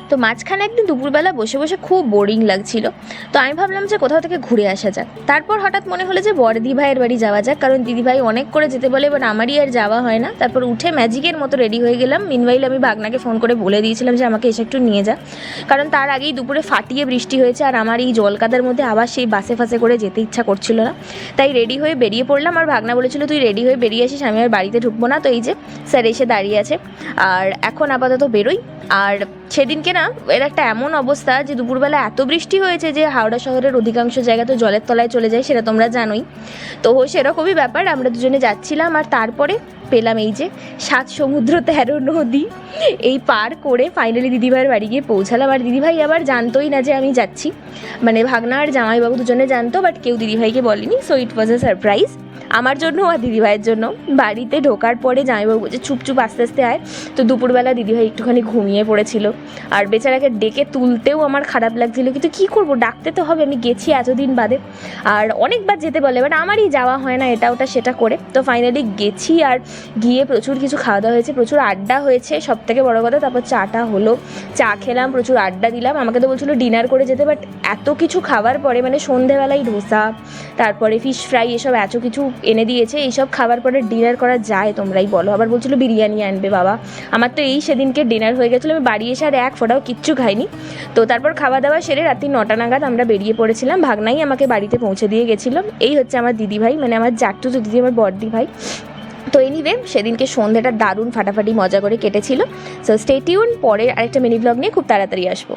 তো মাঝখানে একদিন দুপুরবেলা বসে বসে খুব বোরিং লাগছিল, তো আমি ভাবলাম যে কোথাও থেকে ঘুরে আসা যাক। তারপর হঠাৎ মনে হলো যে বড়দি ভাইয়ের বাড়ি যাওয়া যাক, কারণ দিদিভাই অনেক করে যেতে বলে, এবার আমারই আর যাওয়া হয় না। তারপর উঠে ম্যাজিকের মতো রেডি হয়ে গেলাম। মিনওয়াইল আমি ভাগনাকে ফোন করে বলে দিয়েছিলাম যে আমাকে এসে একটু নিয়ে যা, কারণ তার আগেই দুপুরে ফাটিয়ে বৃষ্টি হয়েছে আর আমার এই জলকাদার মধ্যে আবার সেই বাসে ফাসে করে যেতে ইচ্ছা করছিল না। তাই রেডি হয়ে বেরিয়ে পড়লাম। আর ভাগনা বলেছিল তুই রেডি হয়ে বেরিয়ে আসিস, আমি আর বাড়িতে ঢুকবো না। তো এই যে স্যার এসে দাঁড়িয়ে আছে, আর এখন আপাতত বেরোই। আর সেদিনকে না এর একটা এমন অবস্থা যে দুপুরবেলা এত বৃষ্টি হয়েছে যে হাওড়া শহরের অধিকাংশ জায়গা তো জলের তলায় চলে যায়, সেটা তোমরা জানোই। তো সেরকমই ব্যাপার, আমরা দুজনে যাচ্ছিলাম আর তারপরে পেলাম এই যে 7 সমুদ্র 13 নদী এই পার করে ফাইনালি দিদিভাইয়ের বাড়ি গিয়ে পৌঁছালাম। আর দিদিভাই আবার জানতোই না যে আমি যাচ্ছি, মানে ভাগনা আর জামাইবাবু দুজনে জানতো, বাট কেউ দিদিভাইকে বলেনি। So it was A surprise আমার জন্য আর দিদিভাইয়ের জন্য। বাড়িতে ঢোকার পরে জামাইবাবু বলছে চুপ চুপ আস্তে আস্তে আয়। তো দুপুরবেলা দিদিভাই একটুখানি ঘুমিয়ে পড়েছিল, আর বেচারাকে ডেকে তুলতেও আমার খারাপ লাগছিল, কিন্তু কী করবো, ডাকতে তো হবে, আমি গেছি এতদিন বাদে। আর অনেকবার যেতে বলে, বাট আমারই যাওয়া হয় না এটা ওটা সেটা করে। তো ফাইনালি গেছি, আর গিয়ে প্রচুর কিছু খাওয়া দাওয়া হয়েছে, প্রচুর আড্ডা হয়েছে, সব থেকে বড়ো কথা। তারপর চাটা হলো, চা খেলাম, প্রচুর আড্ডা দিলাম। আমাকে তো বলছিলো ডিনার করে যেতে, বাট এত কিছু খাওয়ার পরে, মানে সন্ধেবেলায় ধোসা, তারপরে ফিশ ফ্রাই, এসব এত কিছু এনে দিয়েছে, এইসব খাবার পরে ডিনার করা যায় তোমরাই বলো? আবার বলছিলো বিরিয়ানি আনবে। বাবা, আমার তো এই সেদিনকে ডিনার হয়ে গেছিলো, আমি বাড়ি এসে আর এক ফোঁটাও কিচ্ছু খাইনি। তো তারপর খাওয়া দাওয়া সেরে রাত্রি 9টা নাগাদ আমরা বেরিয়ে পড়েছিলাম। ভাগনাই আমাকে বাড়িতে পৌঁছে দিয়ে গেছিলো। এই হচ্ছে আমার দিদিভাই, মানে আমার জাট্টু দিদি, আমার বড়দি ভাই। তো এনিওয়ে সেদিনকে সন্ধ্যাটা দারুণ ফাটাফাটি মজা করে কেটেছিল। সো স্টে টিউন, পরের আরেকটা মিনি ব্লগ নিয়ে খুব তাড়াতাড়ি আসবো।